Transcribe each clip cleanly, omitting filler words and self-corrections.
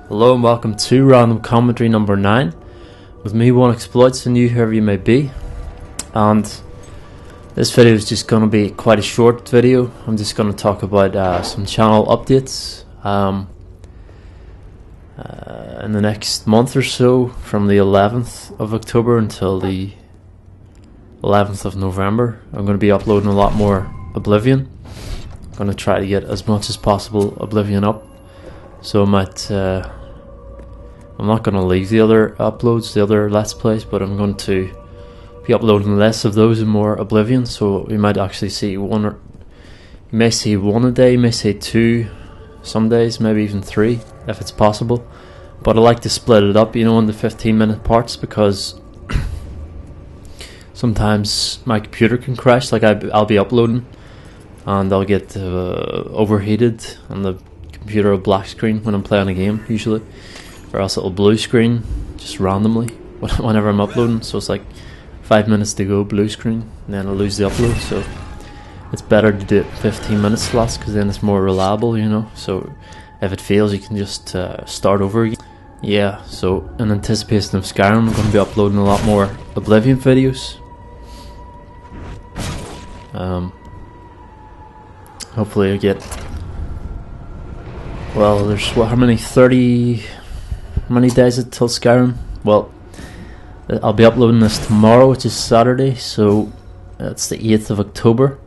Hello and welcome to Random Commentary number 9 with me, One Exploits, and you, whoever you may be. And this video is just going to be quite a short video. I'm just going to talk about some channel updates in the next month or so, from the 11th of October until the 11th of November. I'm going to be uploading a lot more Oblivion. I'm going to try to get as much as possible Oblivion up. So I'm not going to leave the other uploads, the other Let's Plays, but I'm going to be uploading less of those and more Oblivion. So you might actually see one, or you may see one a day, you may see two, some days maybe even three if it's possible. But I like to split it up, you know, into 15-minute parts, because sometimes my computer can crash. Like I'll be uploading and I'll get overheated and the computer will black screen when I'm playing a game usually, or else it'll blue screen just randomly whenever I'm uploading. So it's like 5 minutes to go, blue screen, and then I'll lose the upload. So it's better to do it 15 minute slots, because then it's more reliable, you know. So if it fails, you can just start over again. Yeah, so in anticipation of Skyrim, I'm going to be uploading a lot more Oblivion videos. Hopefully I get, well, there's how many days it till Skyrim? Well, I'll be uploading this tomorrow, which is Saturday, so it's the 8th of October,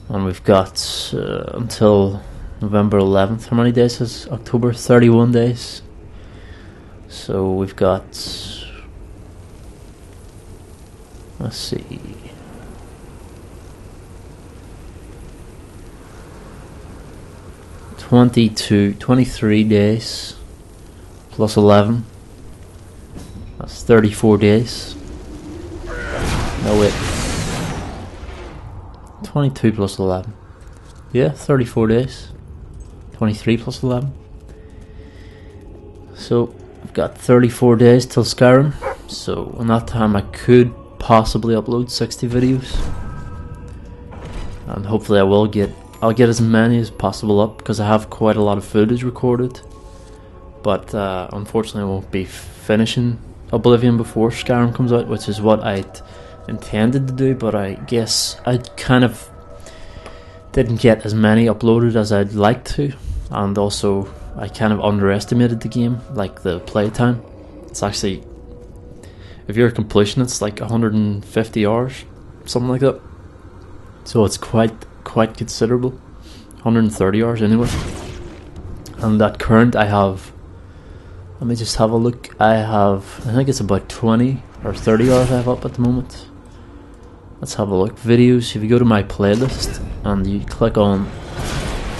and we've got until November 11th. How many days is October? 31 days. So we've got, let's see, +22, 23 days plus 11. That's 34 days. No, wait. 22 plus 11. Yeah, 34 days. 23 plus 11. So I've got 34 days till Skyrim. So in that time I could possibly upload 60 videos. And hopefully I'll get as many as possible up, because I have quite a lot of footage recorded. But unfortunately I won't be finishing Oblivion before Skyrim comes out, which is what I intended to do, but I guess I kind of didn't get as many uploaded as I'd like to, and also I kind of underestimated the game, like the playtime. It's actually, if you're a completionist, it's like 150 hours, something like that. So it's quite considerable, 130 hours anyway. And at current I have, let me just have a look, I think it's about 20 or 30 hours I have up at the moment. Let's have a look. Videos, if you go to my playlist and you click on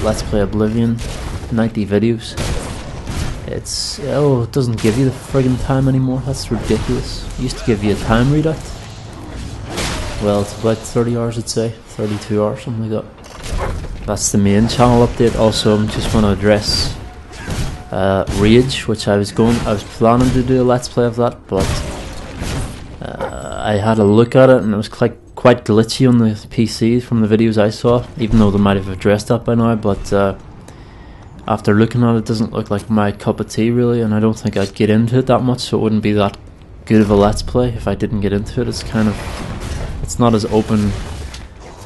Let's Play Oblivion 90 videos, it doesn't give you the friggin' time anymore. That's ridiculous. It used to give you a time readout. Well, it's about 30 hours, I'd say, 32 hours, something like that. That's the main channel update. Also, I'm just going to address Rage, which I was planning to do a Let's Play of that, but I had a look at it and it was quite glitchy on the PC from the videos I saw, even though they might have addressed that by now. But after looking at it, it doesn't look like my cup of tea really, and I don't think I'd get into it that much, so it wouldn't be that good of a Let's Play if I didn't get into it. It's not as open,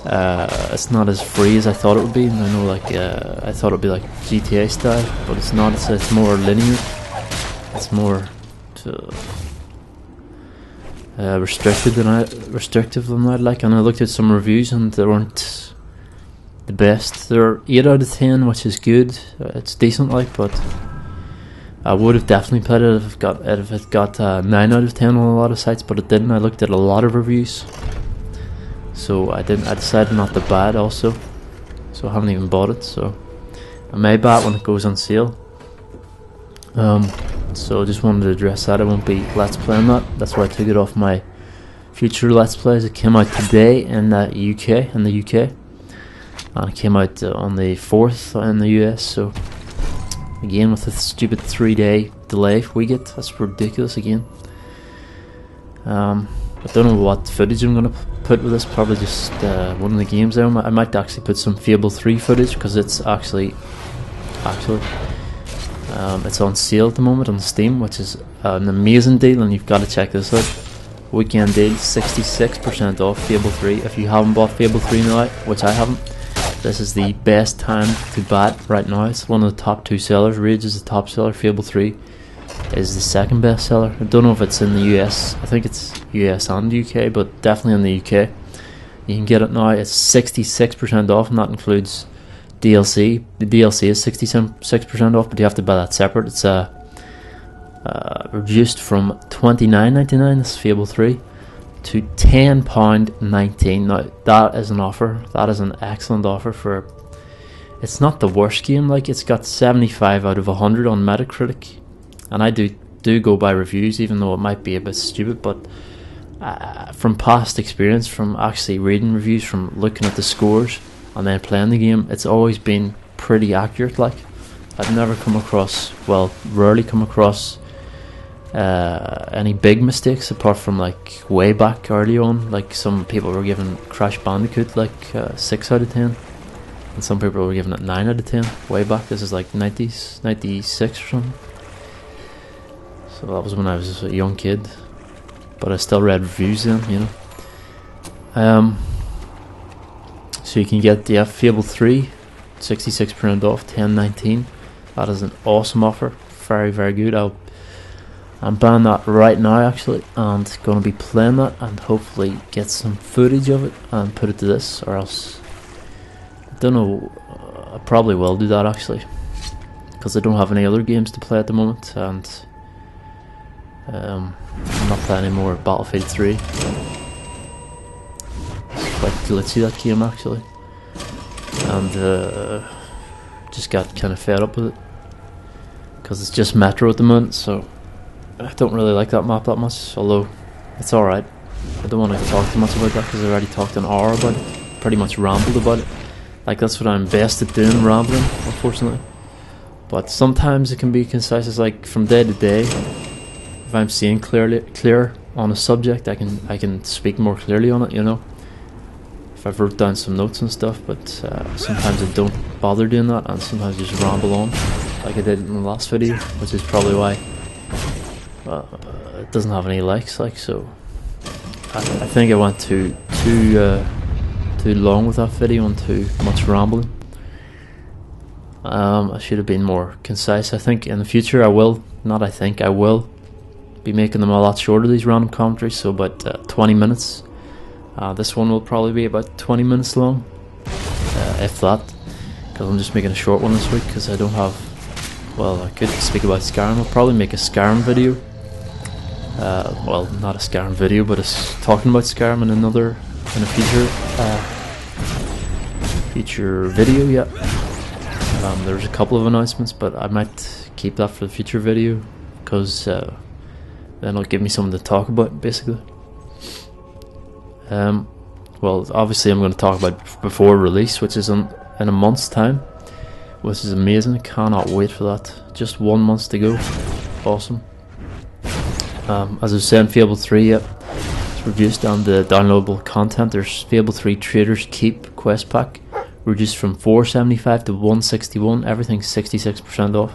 it's not as free as I thought it would be. And I know, like, I thought it would be like GTA style, but it's not. It's more linear. It's more restrictive than I'd like. And I looked at some reviews and they weren't the best. They're 8 out of 10, which is good. It's decent, like, but I would have definitely played it if it got 9 out of 10 on a lot of sites, but it didn't. I looked at a lot of reviews, so I decided not to buy it also. So I haven't even bought it, so I may buy it when it goes on sale. So I just wanted to address that. I won't be Let's Playing that. That's why I took it off my future Let's Plays. It came out today in the UK, and it came out on the 4th in the US. So again, with the stupid 3-day delay we get, that's ridiculous again. I don't know what footage I'm going to put with this. Probably just one of the games there. I might actually put some Fable 3 footage, because it's actually It's on sale at the moment on Steam, which is an amazing deal, and you've got to check this out. Weekend deal, 66% off Fable 3. If you haven't bought Fable 3 now, which I haven't, this is the best time to buy it right now. It's one of the top 2 sellers. Rage is the top seller. Fable 3 is the second best seller. I don't know if it's in the US. I think it's US and UK, but definitely in the UK. You can get it now. It's 66% off, and that includes DLC. The DLC is 66% off, but you have to buy that separate. It's reduced from $29.99, this is Fable 3, to £10.19. Now that is an offer. That is an excellent offer for. It's not the worst game. Like, it's got 75 out of 100 on Metacritic, and I do go by reviews, even though it might be a bit stupid. But from past experience, from actually reading reviews, from looking at the scores, and then playing the game, it's always been pretty accurate. Like, I've never come across, well, rarely come across any big mistakes, apart from like way back early on. Like, some people were giving Crash Bandicoot like 6 out of 10, and some people were giving it 9 out of 10 way back. This is like 90s, 96 or something. So that was when I was a young kid, but I still read reviews then, you know. So you can get the Fable 3 66% off, $10.19. That is an awesome offer. Very, very good. I'm buying that right now actually, and going to be playing that, and hopefully get some footage of it and put it to this, or else I don't know. I probably will do that actually, because I don't have any other games to play at the moment, and I'm not playing any more Battlefield 3. It's quite glitchy, that game actually, and just got kind of fed up with it because it's just Metro at the moment, so I don't really like that map that much, although it's alright. I don't want to talk too much about that because I already talked an hour about it, pretty much rambled about it. Like, that's what I'm best at doing, rambling, unfortunately. But sometimes it can be concise. It's like from day to day, if I'm seeing clear on a subject, I can speak more clearly on it, you know, if I've wrote down some notes and stuff. But sometimes I don't bother doing that, and sometimes I just ramble on, like I did in the last video, which is probably why it doesn't have any likes. Like, so I think I went too long with that video and too much rambling. I should have been more concise. I think in the future I will be making them a lot shorter, these random commentaries, so about 20 minutes. This one will probably be about 20 minutes long, if that, because I'm just making a short one this week because I don't have, well, I could speak about Skyrim. I'll probably make a Skyrim video. Well, not a Skyrim video, but it's talking about Skyrim in a future video. Yeah. There's a couple of announcements, but I might keep that for the future video, because then it'll give me something to talk about, basically. Well, obviously I'm going to talk about before release, which is in a month's time, which is amazing. I cannot wait for that. Just 1 month to go. Awesome. As I was saying, Fable 3, it's reduced on the downloadable content. There's Fable 3 Trader's Keep quest pack, reduced from $4.75 to $1.61. Everything's 66% off.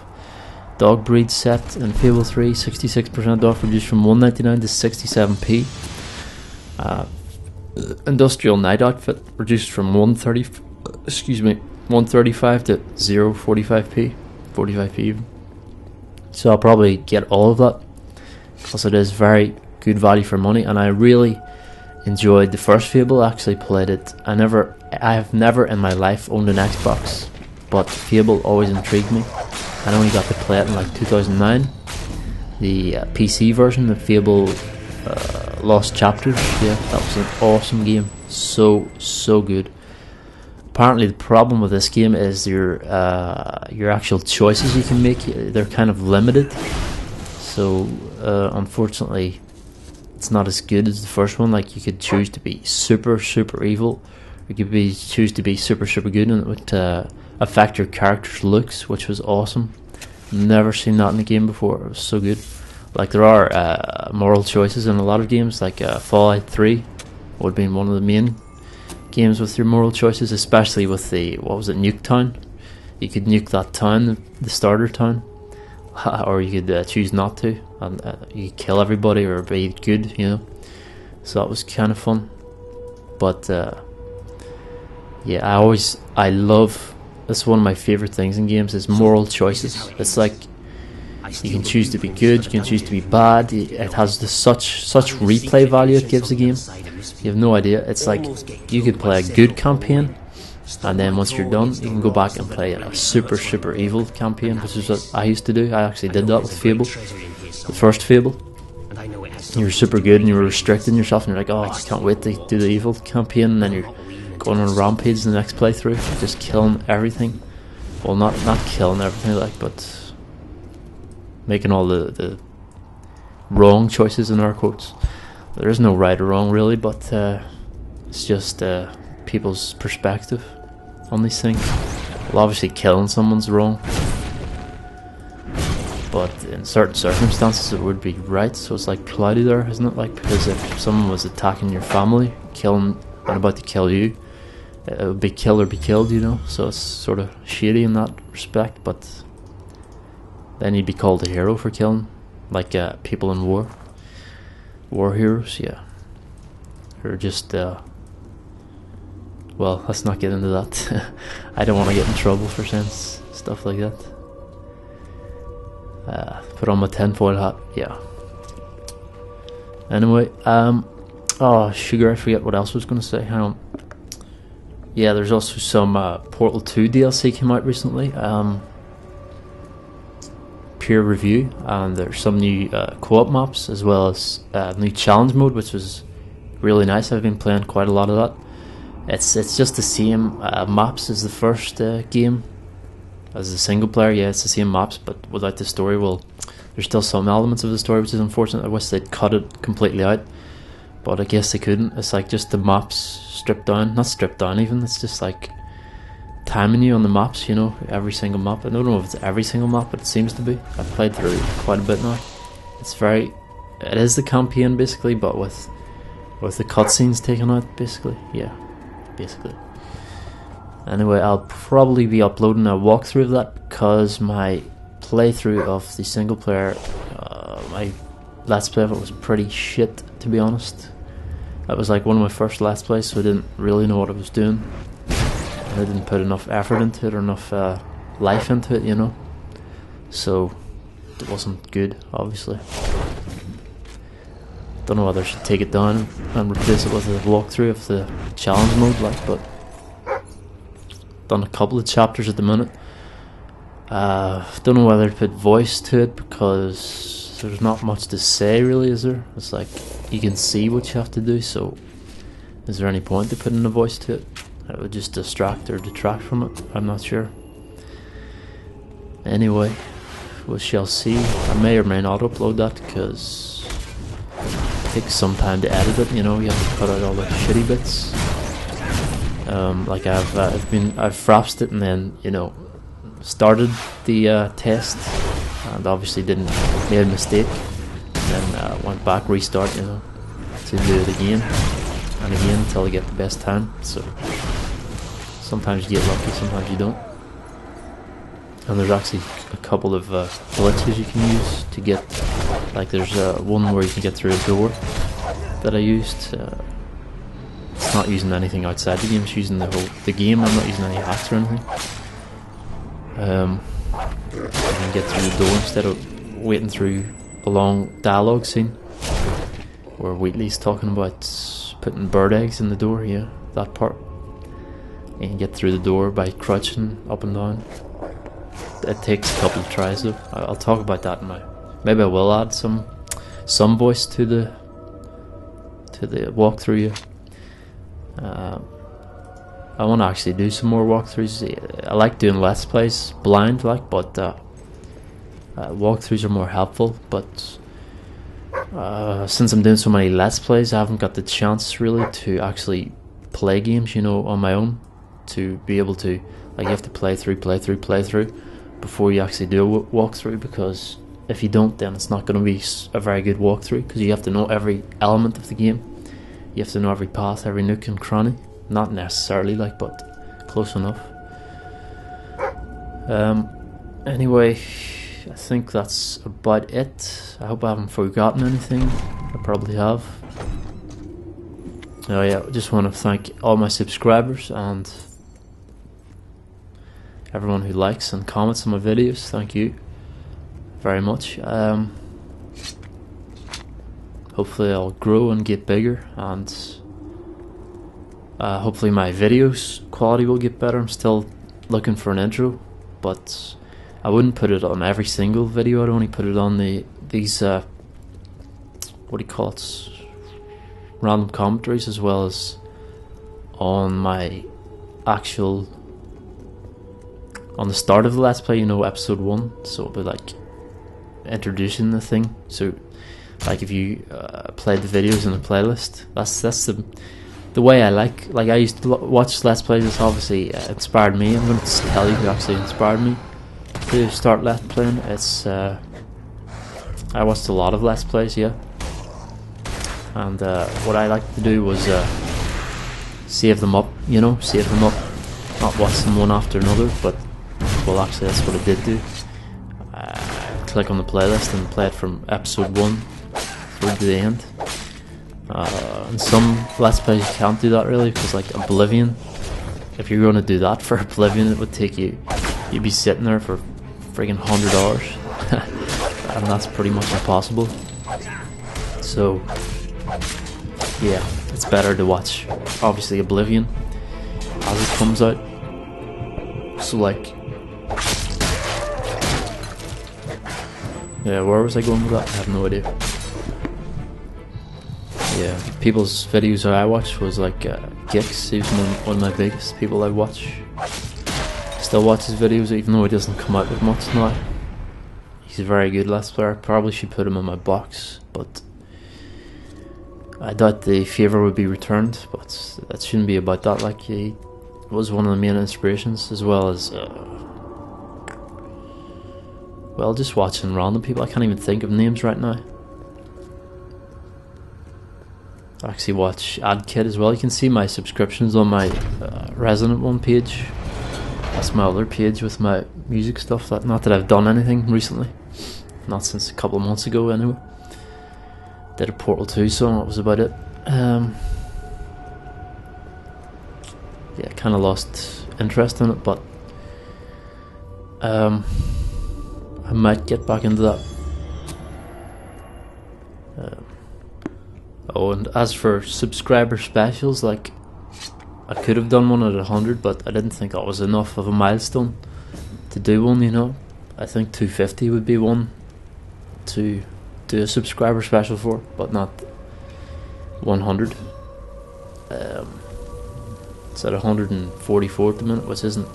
Dog breed set in Fable 3, 66% off, reduced from $1.99 to 67p. Industrial night outfit reduced from 135 to 0.45p, 45p even. So I'll probably get all of that, because it is very good value for money, and I really enjoyed the first Fable. I actually played it. I have never in my life owned an Xbox, but Fable always intrigued me. I only got to play it in like 2009, the PC version, the Fable Lost Chapters. Yeah, that was an awesome game. So good. Apparently the problem with this game is your actual choices you can make, they're kind of limited. So unfortunately it's not as good as the first one. Like, you could choose to be super evil, or you could choose to be super good, and it would affect your character's looks, which was awesome. Never seen that in a game before. It was so good. Like, there are moral choices in a lot of games, like Fallout 3 would be one of the main games with your moral choices, especially with the, what was it, Nuke Town. You could nuke that town, the starter town, or you could choose not to, and you could kill everybody or be good, you know. So that was kind of fun. But yeah, I love. That's one of my favorite things in games is moral choices. It's like you can choose to be good, you can choose to be bad. It has such replay value it gives the game. You have no idea. It's like you could play a good campaign, and then once you're done, you can go back and play a super evil campaign, which is what I used to do. I actually did that with Fable, the first Fable. You were super good and you were restricting yourself, and you're like, oh, I can't wait to do the evil campaign, and then you're going on a rampage in the next playthrough, just killing everything. Well, not killing everything, like, but making all the wrong choices in air quotes. There is no right or wrong really, but it's just people's perspective on these things. Well, obviously killing someone's wrong, but in certain circumstances it would be right. So it's like cloudy there, isn't it? Like, because if someone was attacking your family, killing and about to kill you, it would be kill or be killed, you know. So it's sort of shady in that respect, but then you'd be called a hero for killing, like people in war heroes, yeah. Or just well, let's not get into that. I don't want to get in trouble for saying stuff like that. Put on my tinfoil hat, yeah. Anyway, oh sugar, I forget what else I was going to say. Hang on. Yeah, there's also some Portal 2 DLC came out recently. Peer review, and there's some new co-op maps, as well as new challenge mode, which was really nice. I've been playing quite a lot of that. It's just the same maps as the first game, as the single player. Yeah, it's the same maps, but without the story. Well, there's still some elements of the story, which is unfortunate. I wish they'd cut it completely out, but I guess they couldn't. It's like just the maps stripped down, not stripped down even, it's just like timing you on the maps, you know, every single map. I don't know if it's every single map, but it seems to be. I've played through quite a bit now. It is the campaign basically, but with the cutscenes taken out, basically. Yeah, basically. Anyway, I'll probably be uploading a walkthrough of that, because my playthrough of the single player, my let's play of it was pretty shit, to be honest. That was like one of my first let's plays, so I didn't really know what I was doing. I didn't put enough effort into it, or enough life into it, you know. So it wasn't good, obviously. Don't know whether I should take it down and replace it with a walkthrough of the challenge mode, like, but done a couple of chapters at the minute. Don't know whether to put voice to it, because there's not much to say really, is there? It's like you can see what you have to do, so is there any point to putting a voice to it? It would just distract or detract from it. I'm not sure. Anyway, we shall see. I may or may not upload that, because it takes some time to edit it. You know, you have to cut out all the shitty bits. Like I've frapsed it and then, you know, started the test, and obviously made a mistake. Then went back, restart, you know, to do it again and again until I get the best time. So sometimes you get lucky, sometimes you don't. And there's actually a couple of glitches you can use to get, like there's one where you can get through a door that I used. It's not using anything outside the game, it's using the game. I'm not using any hacks or anything. You can get through the door instead of waiting through a long dialogue scene where Wheatley's talking about putting bird eggs in the door. Yeah, that part. You can get through the door by crouching up and down. It takes a couple of tries though. I'll talk about that in maybe I will add some voice to the walkthrough. I want to actually do some more walkthroughs. I like doing let's plays blind, like, but walkthroughs are more helpful. But since I'm doing so many let's plays, I haven't got the chance really to actually play games, you know, on my own. To be able to, like, you have to play through before you actually do a walkthrough, because if you don't, then it's not going to be a very good walkthrough, because you have to know every element of the game. You have to know every path, every nook and cranny. Not necessarily, like, but close enough. Anyway, I think that's about it. I hope I haven't forgotten anything. I probably have. Oh yeah, I just want to thank all my subscribers and everyone who likes and comments on my videos. Thank you very much. Hopefully I'll grow and get bigger, and hopefully my videos quality will get better. I'm still looking for an intro, but I wouldn't put it on every single video. I'd only put it on these what do you call it, random commentaries, as well as on my actual, on the start of the Let's Play, you know, episode 1. So it'll be like introducing the thing. So like if you played the videos in the playlist, that's the way I like I used to watch Let's Plays. It's obviously inspired me. I'm going to tell you who actually inspired me to start Let's Playing. It's I watched a lot of Let's Plays, yeah, and what I like to do was save them up, you know, not watch them one after another, but well, actually that's what I did do. Click on the playlist and play it from episode 1 through to the end. And some Let's Plays you can't do that really, because like Oblivion, if you're going to do that for Oblivion, it would take you'd be sitting there for friggin' 100 hours and that's pretty much impossible. So yeah, it's better to watch obviously Oblivion as it comes out. So like, yeah, where was I going with that? I have no idea. Yeah, people's videos that I watched was like Gix. He's one of my biggest people I watch. Still watch his videos even though he doesn't come out with much now. He's a very good Let's Player. Probably should put him in my box, but I doubt the favour would be returned, but that shouldn't be about that. Like, he was one of the main inspirations, as well as well, just watching random people. I can't even think of names right now. I actually watch AdKid as well. You can see my subscriptions on my Resident 1 page. That's my other page with my music stuff. Not that I've done anything recently, not since a couple of months ago anyway. Did a Portal 2 song, that was about it. Yeah, kind of lost interest in it, but I might get back into that. Oh, and as for subscriber specials, like, I could have done one at 100, but I didn't think that was enough of a milestone to do one, you know. I think 250 would be one to do a subscriber special for, but not 100. It's at 144 at the minute, which isn't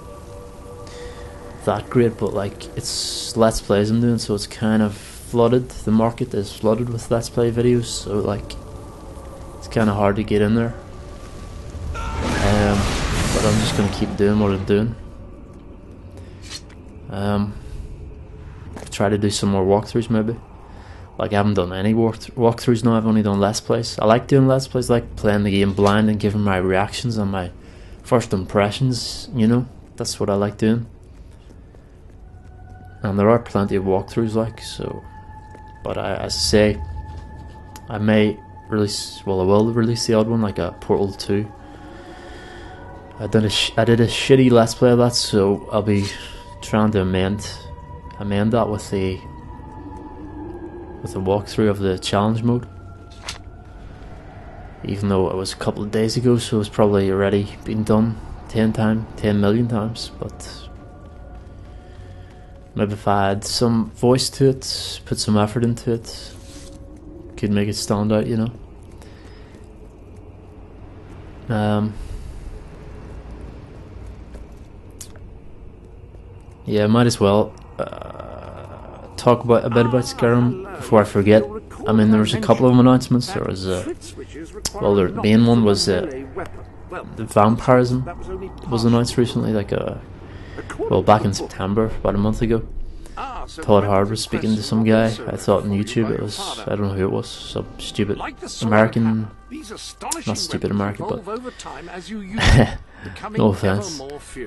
that great, but like, it's Let's Plays I'm doing, so it's kind of flooded. The market is flooded with Let's Play videos, so like, it's kind of hard to get in there. But I'm just gonna keep doing what I'm doing. Try to do some more walkthroughs maybe. Like, I haven't done any walkthroughs now. I've only done Let's Plays. I like doing Let's Plays, like playing the game blind and giving my reactions and my first impressions, you know. That's what I like doing. And there are plenty of walkthroughs, like, so. But as I say, I may release, well, I will release the odd one, like a Portal 2. I did a shitty Let's Play of that, so I'll be trying to amend that with the walkthrough of the challenge mode. Even though it was a couple of days ago, so it's probably already been done 10 million times, but maybe if I add some voice to it, put some effort into it, could make it stand out, you know. Yeah, might as well talk a bit about Skyrim before I forget. I mean, there was a couple of announcements. There was well, the main one was the vampirism was announced recently, like well, back in September, about a month ago. Todd Howard was speaking to some guy. I thought on YouTube it was, I don't know who it was, some stupid American, not stupid American, but no offense.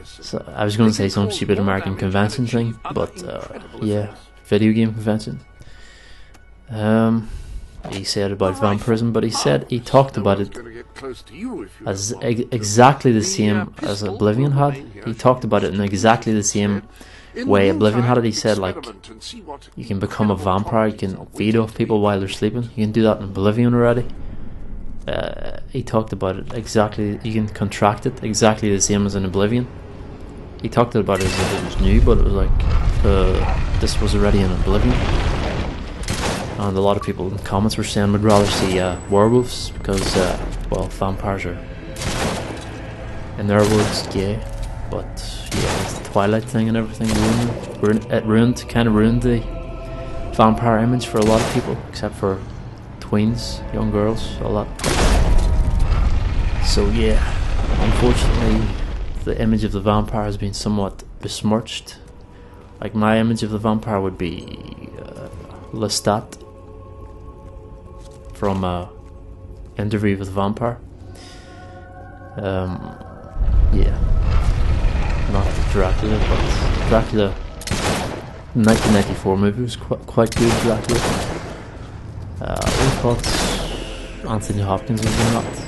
So I was going to say some stupid American convention thing, but yeah, video game convention. He said about vampirism, but he talked about it as exactly the same as Oblivion had. He talked about it in exactly the same way Oblivion had it. He said, like, you can become a vampire, you can feed off people while they're sleeping. You can do that in Oblivion already. He talked about it exactly, you can contract it exactly the same as in Oblivion. He talked about it as if it was new, but it was like, this was already in Oblivion. And a lot of people in the comments were saying would rather see werewolves because, well, vampires are, in their words, gay. But yeah, it's the Twilight thing and everything kind of ruined the vampire image for a lot of people, except for tweens, young girls, all that. So yeah, unfortunately, the image of the vampire has been somewhat besmirched. Like, my image of the vampire would be Lestat from Interview with the Vampire. Yeah, not Dracula, but Dracula, 1994 movie was quite good. Dracula. I thought Anthony Hopkins was in that.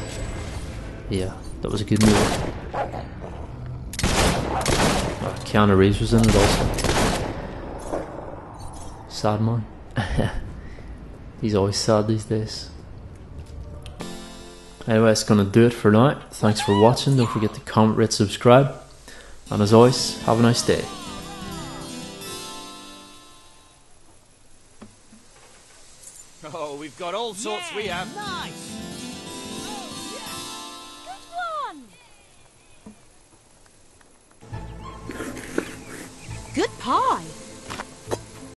Yeah, that was a good movie. Keanu Reeves was in it also. Sad man. He's always sad these days. Anyway, it's gonna do it for now. Thanks for watching. Don't forget to comment, rate, subscribe. And as always, have a nice day. Oh, we've got all sorts, we have. Nice.